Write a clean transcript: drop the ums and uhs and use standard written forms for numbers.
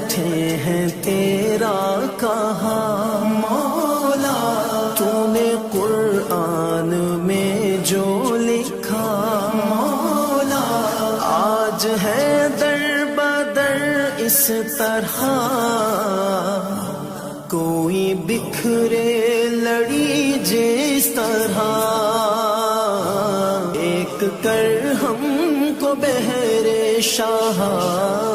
बैठे हैं तेरा कहा मौला। तूने कुरान में जो लिखा मौला, आज है दर बदर इस तरह। कोई बिखरे लड़ी जिस तरह, एक कर हमको बहरे शाह।